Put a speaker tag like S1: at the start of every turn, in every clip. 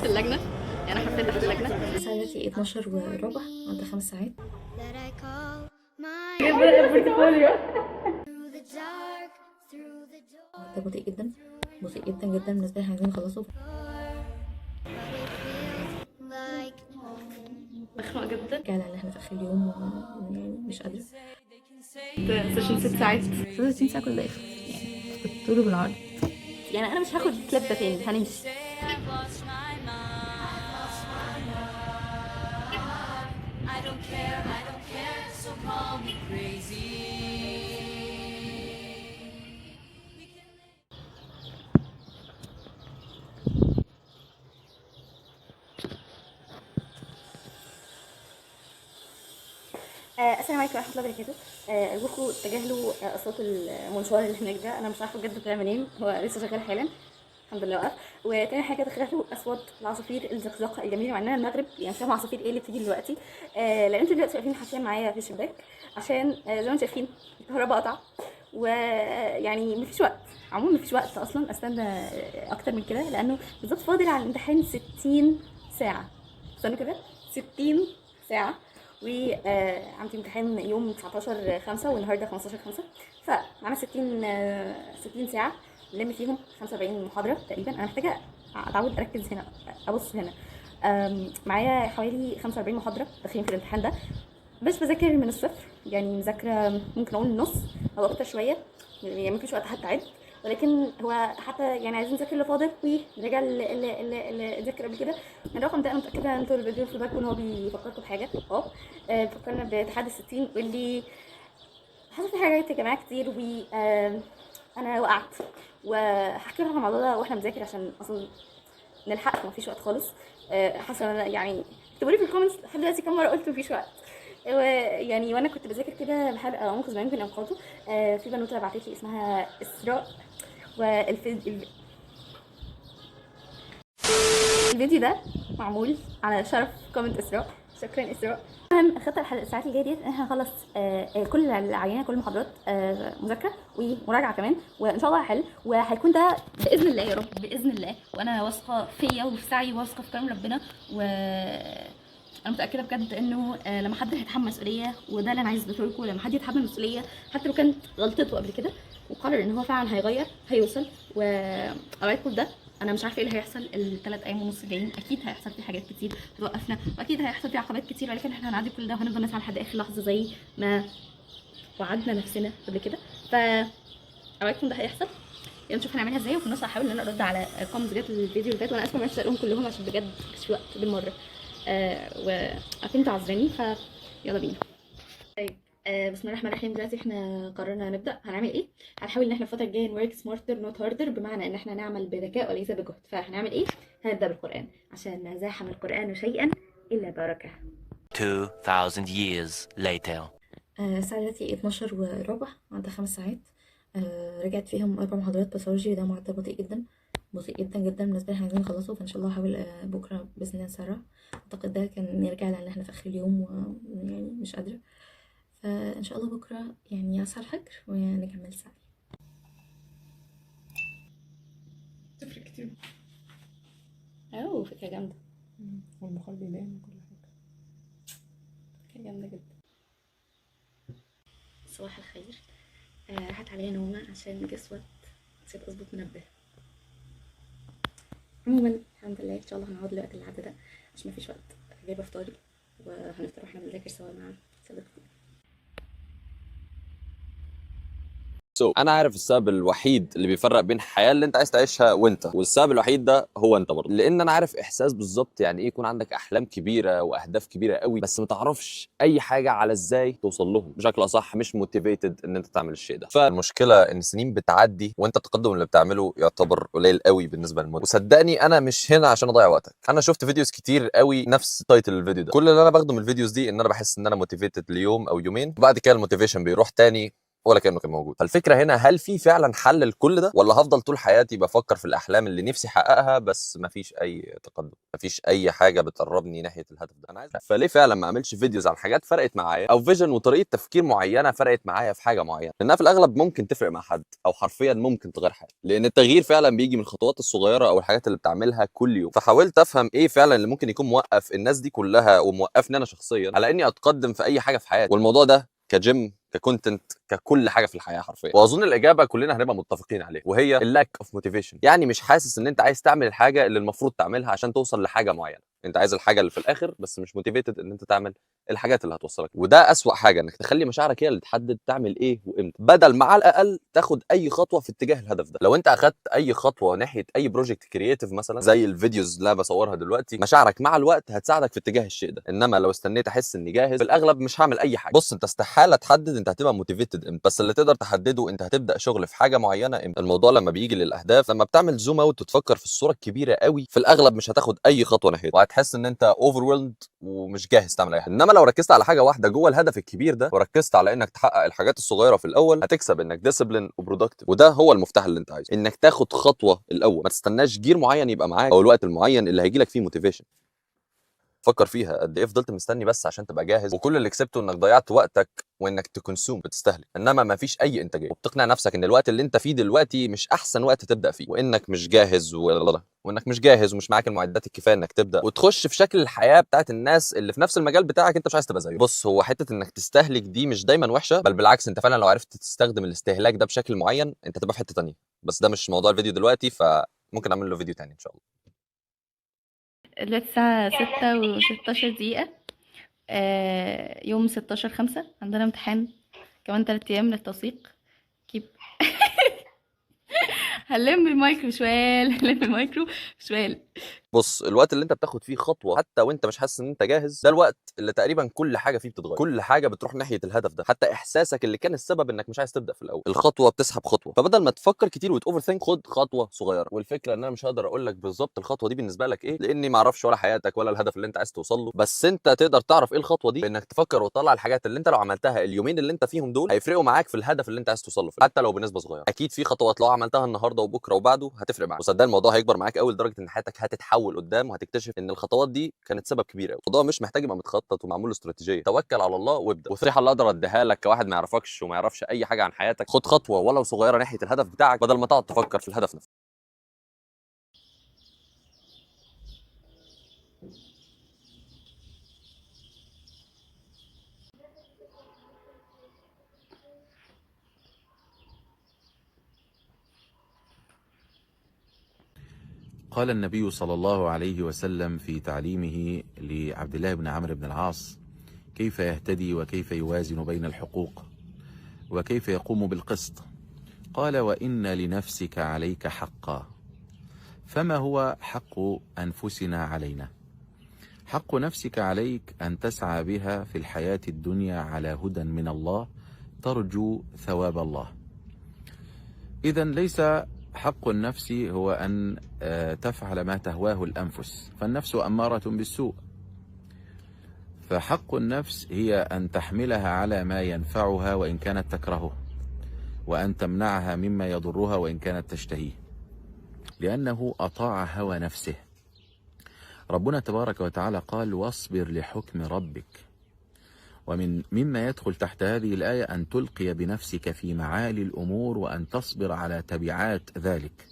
S1: تحت اللجنه، يعني انا حرفيا تحت اللجنه.
S2: الساعة دلوقتي 12:15، عدى 5 ساعات. ده بطيء جدا، بطيء جدا جدا. بالنسبة لي احنا عايزين نخلصه.
S1: مخنوقه جدا.
S2: رجعنا ان احنا في اخر اليوم يعني مش قادرة.
S1: سيشن 6 ساعات.
S2: 30 ساعة كل ده يخلص يعني، بالطول بالعرض.
S1: يعني انا مش هاخد كليب ده تاني، هنمشي. السلام عليكم ورحمه الله وبركاته. ارجوكم تجاهلوا اصوات المنشار اللي هناك ده، انا مش عارفه بجد طلع منين، هو لسه شغال حالا الحمد لله وقف. وتاني حاجه تجاهلوا اصوات العصافير الزقزقه الجميله، مع اننا المغرب يعني مش فاهمه عصافير ايه اللي بتيجي دلوقتي. لان انتوا دلوقتي واقفين حرفيا معايا في الشباك، عشان زي ما انتم شايفين الكهرباء قطع، ويعني مفيش وقت. عموما مفيش وقت اصلا استنى اكتر من كده، لانه بالظبط فاضل على الامتحان 60 ساعه. استنوا كده، 60 ساعه. وعندي امتحان يوم 19/5 والنهارده 15/5، فمعانا 60 ساعة نلم فيهم 45 محاضرة تقريبا. أنا محتاجة أتعود أركز هنا، أبص هنا. معايا حوالي 45 محاضرة داخلين في الامتحان ده، بس بذاكر من الصفر، يعني مذاكرة ممكن أقول نص أو أكتر شوية، يعني مفيش وقت حتى أعد. ولكن هو حتى يعني عايزين نذاكر اللي فاضل ونرجع اللي ذاكر قبل كده. الرقم ده انا متاكده ان انتوا الفيديو في بالكم ان هو بيفكركم بحاجه. بيفكرنا باتحاد الستين، واللي حصل في حاجات يا جماعه كتير، و انا وقعت، وهحكي لكم عن الموضوع ده واحنا بنذاكر عشان اصلا نلحق ومفيش وقت خالص. حاسه انا يعني اكتبوا لي في الكومنتس لحد دلوقتي كم مره قلت مفيش وقت. يعني وانا كنت بذاكر كده بحاول انقذ ما يمكن انقاذه. في بنوته بعتت لي اسمها اسراء، الفيديو ده معمول على شرف كومنت اسراء، شكرا اسراء. المهم الخطه الساعات الجايه ديت ان احنا هنخلص كل العينه، كل المحاضرات مذاكره ومراجعه كمان، وان شاء الله هحل، وهيكون ده باذن الله يا رب، باذن الله. وانا واثقه فيا وفي سعي، واثقه في كرم ربنا، و انا متاكده بجد انه لما حد هيتحمل مسؤوليه، وده اللي انا عايزه اقوله لكم، لما حد يتحمل مسؤوليه حتى لو كانت غلطته قبل كده وقرر ان هو فعلا هيغير، هيوصل. واوعدكم ده. انا مش عارفه ايه اللي هيحصل الثلاث ايام ونص الجايين، اكيد هيحصل فيه حاجات كتير هتوقفنا، واكيد هيحصل فيه عقبات كتير، ولكن احنا هنعدي كل ده وهنفضل نسعى لحد اخر لحظه زي ما وعدنا نفسنا قبل كده. اوعدكم ده هيحصل. يلا نشوف هنعملها ازاي، وفي النص هحاول ان انا ارد على كومنتس جت الفيديو اللي فات، وانا اسفه ما عرفتش اقولهم كلهم عشان بجد مش في وقت بالمره. وعارفين تعذراني، يلا بينا. طيب بسم الله الرحمن الرحيم. دلوقتي احنا قررنا نبدا. هنعمل ايه؟ هنحاول ان احنا الفتره الجايه نورك سمارتر نوت هاردر، بمعنى ان احنا نعمل بذكاء وليس بجهد. فهنعمل ايه؟ هنبدا بالقران، عشان زاحم القران شيئا الا بركه.
S3: 2000 years later.
S2: الساعة دلوقتي 12:15، عدى 5 ساعات. رجعت فيهم 4 محاضرات باثولوجي، وده معدل بطيء جدا، بطيء جدا جدا. بالنسبة لي احنا عايزين نخلصه، فان شاء الله هحاول بكرة بإذن الله نسرع. اعتقد ده كان يرجع لان احنا في اخر اليوم ويعني مش قادرة. فان شاء الله بكرة يعني اصحى الفجر ونكمل سعي.
S1: تفرق كتير. فكره جامده.
S2: والبخار بيبان وكل حاجة.
S1: فكره جامده جدا. صباح الخير. راحت عليا نومه عشان جسوت نسيت اظبط منبه. عموما الحمد لله، ان شاء الله هنقعد الوقت اللي عدى ده عشان مفيش وقت. جايبه فطاري وهنفطر واحنا بنذاكر سوا مع صديقتي.
S4: انا عارف السبب الوحيد اللي بيفرق بين الحياه اللي انت عايز تعيشها وانت، والسبب الوحيد ده هو انت برضه، لان انا عارف احساس بالظبط يعني ايه يكون عندك احلام كبيره واهداف كبيره قوي، بس ما تعرفش اي حاجه على ازاي توصل لهم بشكل اصح، مش موتيفيتد ان انت تعمل الشيء ده. فالمشكله ان السنين بتعدي وانت التقدم اللي بتعمله يعتبر قليل قوي بالنسبه للمده. وصدقني انا مش هنا عشان اضيع وقتك، انا شفت فيديوز كتير قوي نفس تايتل الفيديو ده. كل اللي انا باخده من الفيديوز دي ان انا بحس ان انا موتيفيتد ليوم او يومين، وبعد كده الموتيفيشن بيروح تاني ولا كانه كان موجود. فالفكره هنا، هل في فعلا حل لكل ده، ولا هفضل طول حياتي بفكر في الاحلام اللي نفسي احققها بس مفيش اي تقدم، مفيش اي حاجه بتقربني ناحيه الهدف ده؟ انا عايز، فليه فعلا ما اعملش فيديوز عن حاجات فرقت معايا، او فيجن وطريقه تفكير معينه فرقت معايا في حاجه معينه، لانها في الاغلب ممكن تفرق مع حد، او حرفيا ممكن تغير حياته، لان التغيير فعلا بيجي من الخطوات الصغيره او الحاجات اللي بتعملها كل يوم. فحاولت افهم ايه فعلا اللي ممكن يكون موقف الناس دي كلها وموقفني انا شخصيا على اني اتقدم في اي حاجه في حياتي، والموضوع ده كجيم، ككونتنت، ككل حاجه في الحياه حرفيا. واظن الاجابه كلنا هنبقى متفقين عليها، وهي اللاك اوف موتيفيشن. يعني مش حاسس ان انت عايز تعمل الحاجه اللي المفروض تعملها عشان توصل لحاجه معينه، انت عايز الحاجه اللي في الاخر بس مش موتيفيتد ان انت تعمل الحاجات اللي هتوصلك. وده اسوأ حاجه، انك تخلي مشاعرك هي اللي تحدد تعمل ايه وامتى، بدل ما على الاقل تاخد اي خطوه في اتجاه الهدف ده. لو انت اخدت اي خطوه ناحيه اي بروجكت كرييتيف مثلا زي الفيديوز اللي انا بصورها دلوقتي، مشاعرك مع الوقت هتساعدك في اتجاه الشيء ده. انما لو استنيت احس اني جاهز، في الاغلب مش هعمل اي حاجه. بص، انت استحاله تحدد انت هتبقى موتيفيتد امتى، بس اللي تقدر تحدده انت هتبدا شغل في حاجه معينه امتى. الموضوع لما بيجي للاهداف، لما بتعمل زوم اوت وتفكر في الصوره الكبيره قوي، في الاغلب مش هتاخد اي خطوه ناحيتها، وهتحس ان انت اوفرويلد ومش جاهز تعمل اي حاجه. انما لو ركزت على حاجه واحده جوه الهدف الكبير ده، وركزت على انك تحقق الحاجات الصغيره في الاول، هتكسب انك ديسيبلين وبرودكتيف. وده هو المفتاح اللي انت عايزه، انك تاخد خطوه الاول، ما تستناش جير معين يبقى معاك او الوقت المعين اللي هيجي لك فيه موتيفيشن. فكر فيها قد ايه فضلت مستني بس عشان تبقى جاهز، وكل اللي كسبته انك ضيعت وقتك وانك تكونسوم، بتستهلك، انما ما فيش اي انتاجيه. وبتقنع نفسك ان الوقت اللي انت فيه دلوقتي مش احسن وقت تبدا فيه، وانك مش جاهز وانك مش جاهز ومش معاك المعدات الكفايه انك تبدا وتخش في شكل الحياه بتاعت الناس اللي في نفس المجال بتاعك انت مش عايز تبقى زيه. بص، هو حته انك تستهلك دي مش دايما وحشه، بل بالعكس، انت فعلا لو عرفت تستخدم الاستهلاك ده بشكل معين انت تبقى في حته ثانيه. بس ده مش موضوع الفيديو دلوقتي، فممكن اعمل له فيديو ثاني ان شاء الله.
S1: دلوقتي الساعة 6:16 يوم 16/5 عندنا امتحان كمان 3 أيام للتوثيق. كيب هنلم المايكرو شوال هنلم المايكرو شوال.
S4: بص، الوقت اللي انت بتاخد فيه خطوه حتى وانت مش حاسس ان انت جاهز، ده الوقت اللي تقريبا كل حاجه فيه بتتغير، كل حاجه بتروح ناحيه الهدف ده، حتى احساسك اللي كان السبب انك مش عايز تبدا في الاول. الخطوه بتسحب خطوه، فبدل ما تفكر كتير وتوفر ثينك، خد خطوه صغيره. والفكره ان انا مش هقدر اقول لك بالظبط الخطوه دي بالنسبه لك ايه، لاني ما اعرفش ولا حياتك ولا الهدف اللي انت عايز توصل له. بس انت تقدر تعرف ايه الخطوه دي بانك تفكر وتطلع الحاجات اللي انت لو عملتها اليومين اللي انت فيهم دول هيفرقوا معاك في الهدف اللي انت عايز توصل له، حتى لو بنسبه صغيره. اكيد في خطوات لو عملتها النهارده وبكره وبعده هتفرق معاك، وصدق الموضوع هيكبر معاك قوي لدرجه ان حياتك هتتحول قدام، وهتكتشف ان الخطوات دي كانت سبب كبير قوي. الموضوع مش محتاج يبقى متخطط ومعمول له استراتيجيه، توكل على الله وابدا. والنصيحه اللي اقدر اديها لك كواحد ما يعرفكش وما يعرفش اي حاجه عن حياتك، خد خطوه ولو صغيره ناحيه الهدف بتاعك، بدل ما تقعد تفكر في الهدف نفسه.
S5: قال النبي صلى الله عليه وسلم في تعليمه لعبد الله بن عمرو بن العاص كيف يهتدي وكيف يوازن بين الحقوق وكيف يقوم بالقسط، قال: وإن لنفسك عليك حقا. فما هو حق أنفسنا علينا؟ حق نفسك عليك أن تسعى بها في الحياة الدنيا على هدى من الله ترجو ثواب الله. إذن ليس حق النفس هو أن تفعل ما تهواه الأنفس، فالنفس أمارة بالسوء، فحق النفس هي أن تحملها على ما ينفعها وإن كانت تكرهه، وأن تمنعها مما يضرها وإن كانت تشتهيه، لأنه أطاع هوى نفسه. ربنا تبارك وتعالى قال: واصبر لحكم ربك. مما يدخل تحت هذه الآية أن تلقي بنفسك في معالي الأمور، وأن تصبر على تبعات ذلك،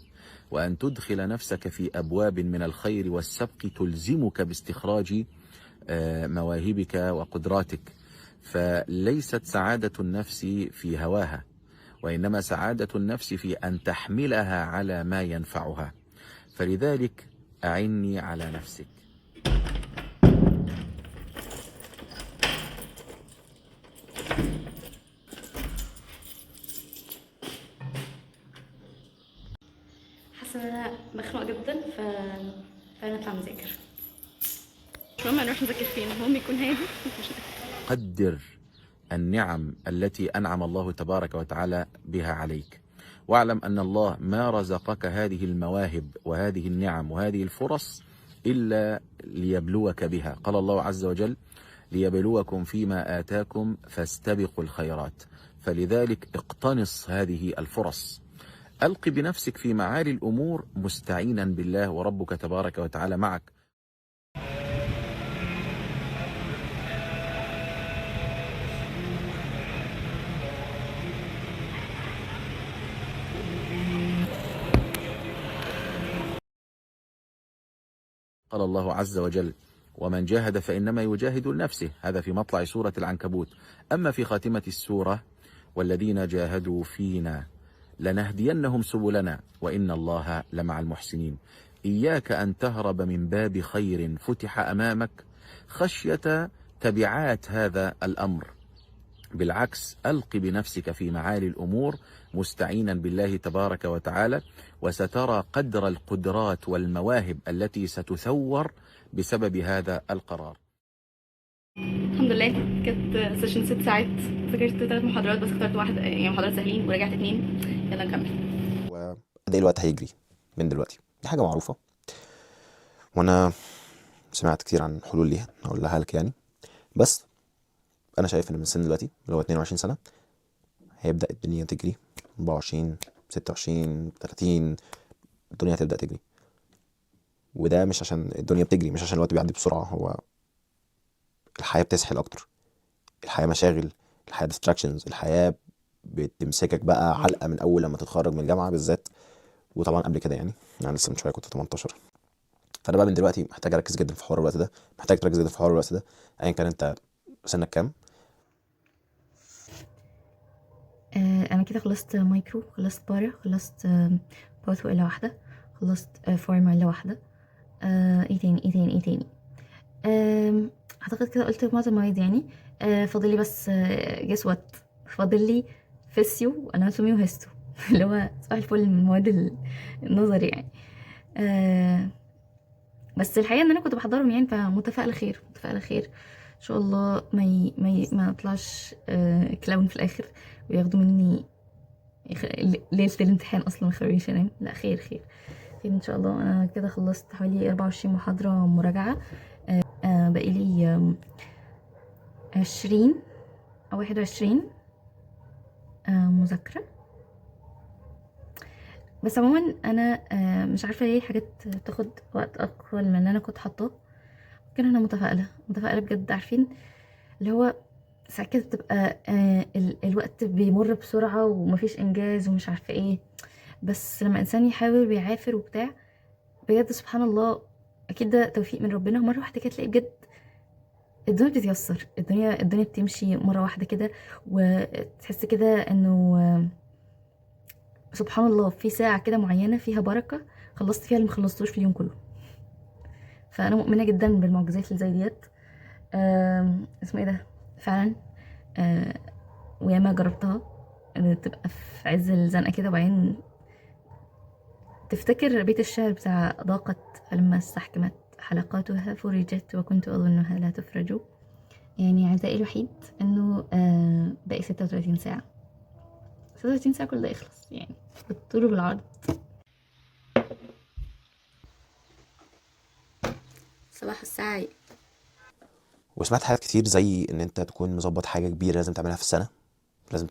S5: وأن تدخل نفسك في أبواب من الخير والسبق تلزمك باستخراج مواهبك وقدراتك. فليست سعادة النفس في هواها، وإنما سعادة النفس في أن تحملها على ما ينفعها. فلذلك أعني على نفسك.
S1: حاسه ان انا مخنوقه جدا فنطلع نذاكر. مش مهم نروح نذاكر فين، المهم يكون هادي.
S5: قدر النعم التي أنعم الله تبارك وتعالى بها عليك، واعلم أن الله ما رزقك هذه المواهب وهذه النعم وهذه الفرص إلا ليبلوك بها. قال الله عز وجل: ليبلوكم فيما آتاكم فاستبقوا الخيرات. فلذلك اقتنص هذه الفرص. ألق بنفسك في معالي الأمور مستعينا بالله، وربك تبارك وتعالى معك. قال الله عز وجل: ومن جاهد فإنما يجاهد لنفسه. هذا في مطلع سورة العنكبوت. أما في خاتمة السورة: والذين جاهدوا فينا لنهدينهم سبلنا وإن الله لمع المحسنين. إياك أن تهرب من باب خير فتح أمامك خشية تبعات هذا الأمر، بالعكس ألق بنفسك في معالي الأمور مستعينا بالله تبارك وتعالى، وسترى قدر القدرات والمواهب التي ستثور بسبب هذا القرار.
S1: الحمد لله كانت سيشن 6 ساعات، ذاكرت 3 محاضرات بس اخترت واحدة، يعني محاضرات سهلين ورجعت 2. يلا نكمل.
S6: وقد ايه الوقت هيجري من دلوقتي، دي حاجة معروفة وانا سمعت كتير عن حلول ليها هقولها لك يعني. بس انا شايف ان من السن دلوقتي اللي هو 22 سنة هيبدأ الدنيا تجري. 24 26 30 الدنيا هتبدأ تجري، وده مش عشان الدنيا بتجري، مش عشان الوقت بيعدي بسرعة، هو الحياة بتسحل اكتر، الحياة مشاغل، الحياة distractions، الحياة بتمسكك بقى علقة من اول لما تتخرج من الجامعة بالذات، وطبعا قبل كده يعني انا لسه من شوية كنت 18. فانا بقى من دلوقتي محتاج اركز جدا في حوار الوقت ده، محتاج تركز جدا في حوار الوقت ده ايا كان انت سنك كام.
S2: انا كده خلصت مايكرو، خلصت بارا، خلصت باثو الا واحده، خلصت فارما الا واحده. ايه تاني اعتقد كده قلت معظم المواد يعني. فاضل لي بس جس وات، فاضل لي فيسيو واناتومي وهيستو اللي هو صباح الفل من المواد النظري يعني. بس الحقيقه ان انا كنت بحضرهم يعني، فمتفائله خير، متفائله خير ان شاء الله. ما اطلعش كلاون في الاخر وياخدوا مني ليله الامتحان اصلا ما يخلونيش انام. لا، خير خير خير ان شاء الله. انا كده خلصت حوالي 24 محاضره مراجعه، باقي لي 20 او 21 مذاكره. بس عموما انا مش عارفه ليه حاجات بتاخد وقت اطول من اللي انا كنت حاطاه، لكن انا متفائله بجد. عارفين اللي هو ساعات كده بتبقى الوقت بيمر بسرعه ومفيش انجاز ومش عارفه ايه، بس لما انسان يحاول ويعافر وبتاع بجد سبحان الله، اكيد ده توفيق من ربنا. مره واحده كده تلاقي بجد الدنيا بتتيسر، الدنيا بتمشي مره واحده كده، وتحس كده انه سبحان الله في ساعه كده معينه فيها بركه خلصت فيها اللي مخلصتوش في اليوم كله. فانا مؤمنه جدا بالمعجزات اللي زي ديت. اسمه ايه ده فعلا. وياما جربتها ان تبقى في عز الزنقه كده، وبعدين تفتكر بيت الشعر بتاع ضاقت فلما استحكمت حلقاتها فرجت وكنت اظنها لا تفرج. يعني عزائي الوحيد انه باقي 36 ساعه، 36 ساعه كل ده يخلص يعني بالطول وبالعرض. صباح السعي.
S6: وسمعت حاجات كتير زي ان انت تكون مظبط حاجة كبيرة لازم تعملها في السنة، لازم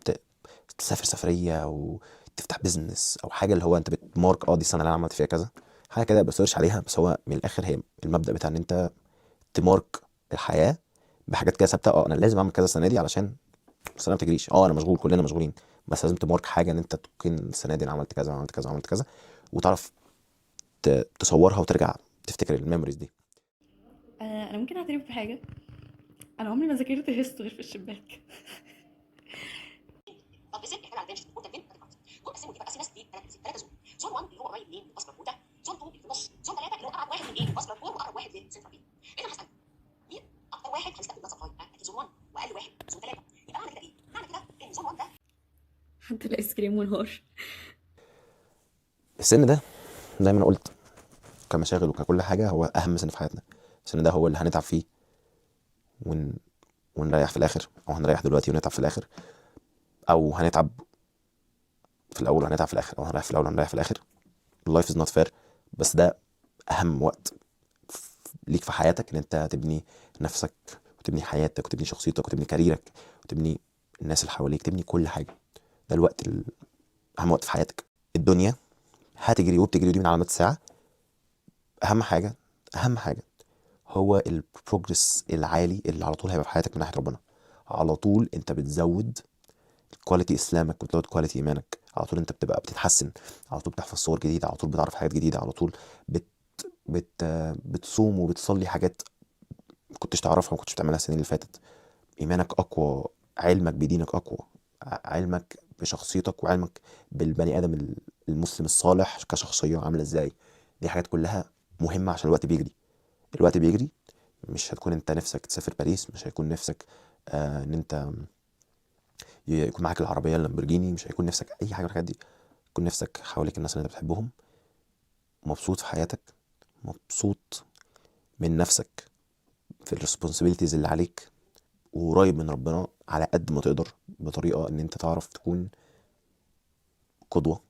S6: تسافر سفرية او تفتح بيزنس او حاجة اللي هو انت بتمارك دي السنة اللي انا عملت فيها كذا حاجة كده، بسيرش عليها. بس هو من الاخر هي المبدأ بتاع ان انت تمارك الحياة بحاجات كده ثابتة. انا لازم اعمل كذا السنة دي علشان السنة ما تجريش. انا مشغول، كلنا مشغولين، بس لازم تمارك حاجة ان انت تكون السنة دي انا عملت كذا وعملت كذا وعملت كذا، وتعرف تصورها وترجع تفتكر الميموريز دي.
S1: انا ممكن اعترف بحاجه، انا عمري ما ذاكرت هيست غير في الشباك.
S7: طب ازاي احنا عندنا قدام بين قسموا يبقى ناس دي 3 زون. زون 1 اللي هو قريب من الباسكت وده، زون 2 اللي في النص، زون 3 اللي هو ابعد واحد من ايه الباسكت واقرب واحد للسنتر بي. انا هسال مين اكتر واحد هيستخدم ده سبلاي؟ اكيد زون 1 واقل واحد زون 3. يبقى معنى كده ايه؟ معنى كده ان زون 1 ده
S1: حتى الايس كريم والهار.
S6: السن ده زي ما انا قلت كمشاغل وككل حاجة هو اهم سن في حياتنا. السن ده هو اللي هنتعب فيه ونريح في الاخر، او هنريح دلوقتي ونتعب في الاخر، او هنتعب في الاول وهنتعب في الاخر، او هنريح في الاول وهنريح في الاخر. life is not fair. بس ده اهم وقت ليك في حياتك، ان انت تبني نفسك وتبني حياتك وتبني شخصيتك وتبني كاريرك وتبني الناس اللي حواليك، تبني كل حاجه. ده الوقت اهم وقت في حياتك. الدنيا هتجري وبتجري، ودي من علامات الساعه. اهم حاجه، اهم حاجه هو البروجرس العالي اللي على طول هيبقى في حياتك من ناحيه ربنا. على طول انت بتزود كواليتي اسلامك، بتزود كواليتي ايمانك، على طول انت بتبقى بتتحسن، على طول بتحفظ صور جديده، على طول بتعرف حاجات جديده، على طول بت بت بتصوم وبتصلي حاجات ما كنتش تعرفها، ما كنتش بتعملها السنين اللي فاتت. ايمانك اقوى، علمك بدينك اقوى، علمك بشخصيتك، وعلمك بالبني ادم المسلم الصالح كشخصيه عامله ازاي. دي حاجات كلها مهمه عشان الوقت بيجري. الوقت بيجري. مش هتكون انت نفسك تسافر باريس، مش هيكون نفسك ان انت يكون معاك العربيه اللامبورجيني، مش هيكون نفسك اي حاجه من الحاجات دي. يكون نفسك حواليك الناس اللي انت بتحبهم، مبسوط في حياتك، مبسوط من نفسك في الريسبونسابيلتيز اللي عليك، وقريب من ربنا على قد ما تقدر، بطريقه ان انت تعرف تكون قدوه.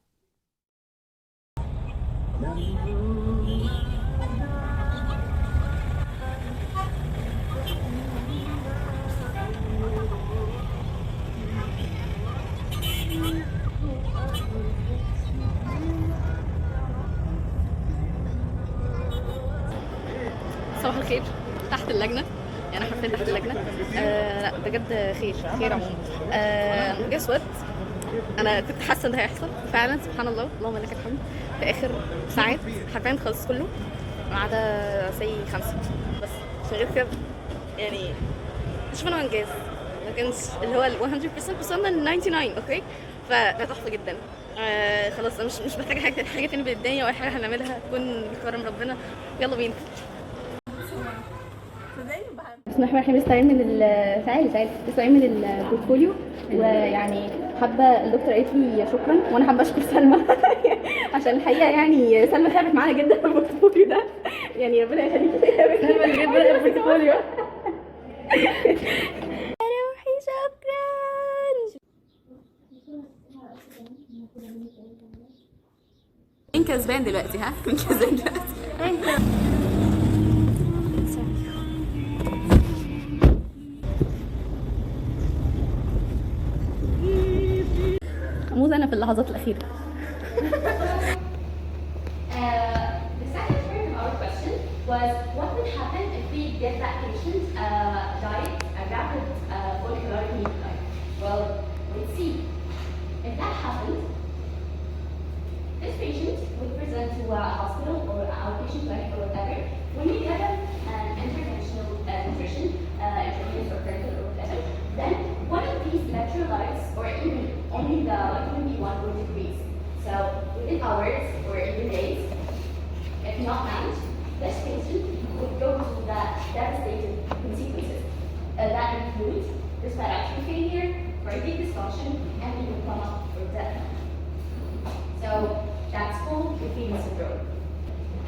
S1: صباح الخير تحت اللجنه، يعني حرفيا تحت اللجنه. لا بجد خير خير عموما. جس وات، انا كنت حاسه ان ده هيحصل فعلا، سبحان الله اللهم لك الحمد. في اخر ساعات حرفيا خلص كله ما عدا سي 5 بس. عشان غير كده يعني مش منه انجاز، ما كانش اللي هو ال 100% وصلنا ل 99. اوكي، فده تحفه جدا. خلاص انا مش محتاجه حاجه تاني بالدنيا، ولا حاجه هنعملها تكون بكرم ربنا. يلا بينا. بسم الله الرحمن الرحيم. لسه قايم من لسه قايم من البورتفوليو، ويعني حابه الدكتور قالت لي شكرا، وانا حابه اشكر سلمى عشان الحقيقه يعني سلمى تعبت معانا جدا في البورتفوليو ده، يعني ربنا يخليكي سلمى اللي جت بدأ البورتفوليو. روحي شكرا. مين كسبان دلوقتي؟ ها مين كسبان دلوقتي؟ أموت أنا في اللحظات الأخيرة.
S8: The second part of our question was what would happen if we get that patient diet, a rapid follicular nuclei? Well, let's see. If that happened, this patient would present to a hospital or outpatient clinic or whatever. When we get an interventional nutrition, intravenous or parenteral or whatever, then one of these electrolytes or even only the vitamin B1 will decrease. So within hours or even days, if not managed, this patient would go to the devastating consequences. That includes respiratory failure, cardiac dysfunction, and even coma or death. So that's called Ruffini syndrome.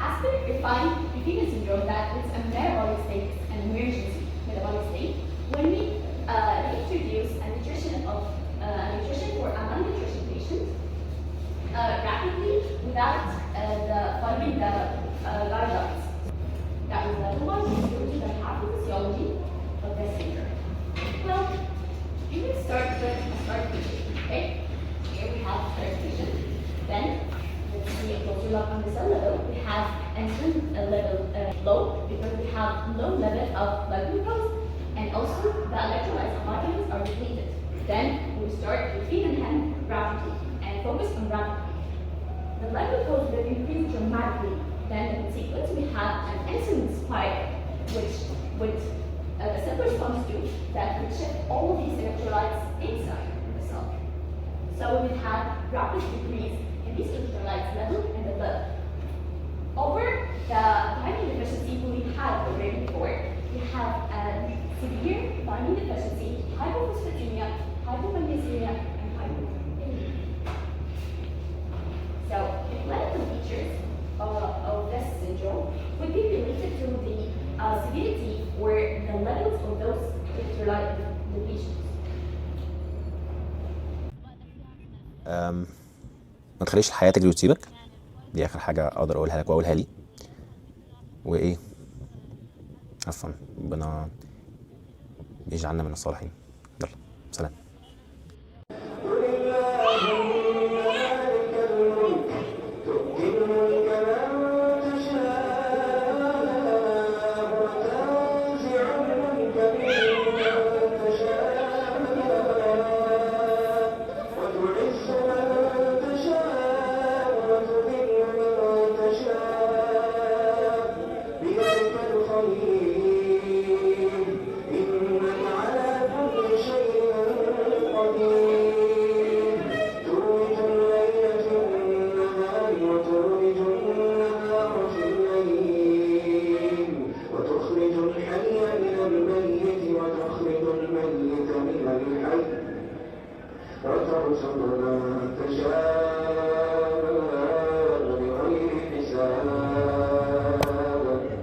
S8: As per refined Ruffini syndrome, that is a metabolic state, an emergency metabolic state, when we introduce a nutrition for a malnutrition patient rapidly without following the guidelines. That was level 1, due to the pathophysiology of this syndrome. Well, you can start with a start patient, okay? Here we have start patient. Then, let's see, closer look on the cell level, we have insulin level low because we have low level of blood glucose, and also the electrolytes and vitamins are depleted. Then we start to feed them rapidly and focus on rapidly. The blood glucose will increase dramatically. Then in sequence we have an insulin spike, which with a simple response to that would shift all these electrolytes inside the cell. So we would have rapid decrease in these electrolytes level in the blood. Over the vitamin deficiency we had already before, we have a severe vitamin deficiency, hypophosphatemia, hypomagnesemia, and hypokalemia. So the clinical features of this syndrome would be related to the severity or the levels of those electrolyte depletions.
S6: ما تخليش الحياه تجري وتسيبك. دي اخر حاجه اقدر اقولها لك واقولها لي. وايه، عفوا، ربنا يجعلنا من الصالحين. يلا سلام.
S9: وترزق من تشاء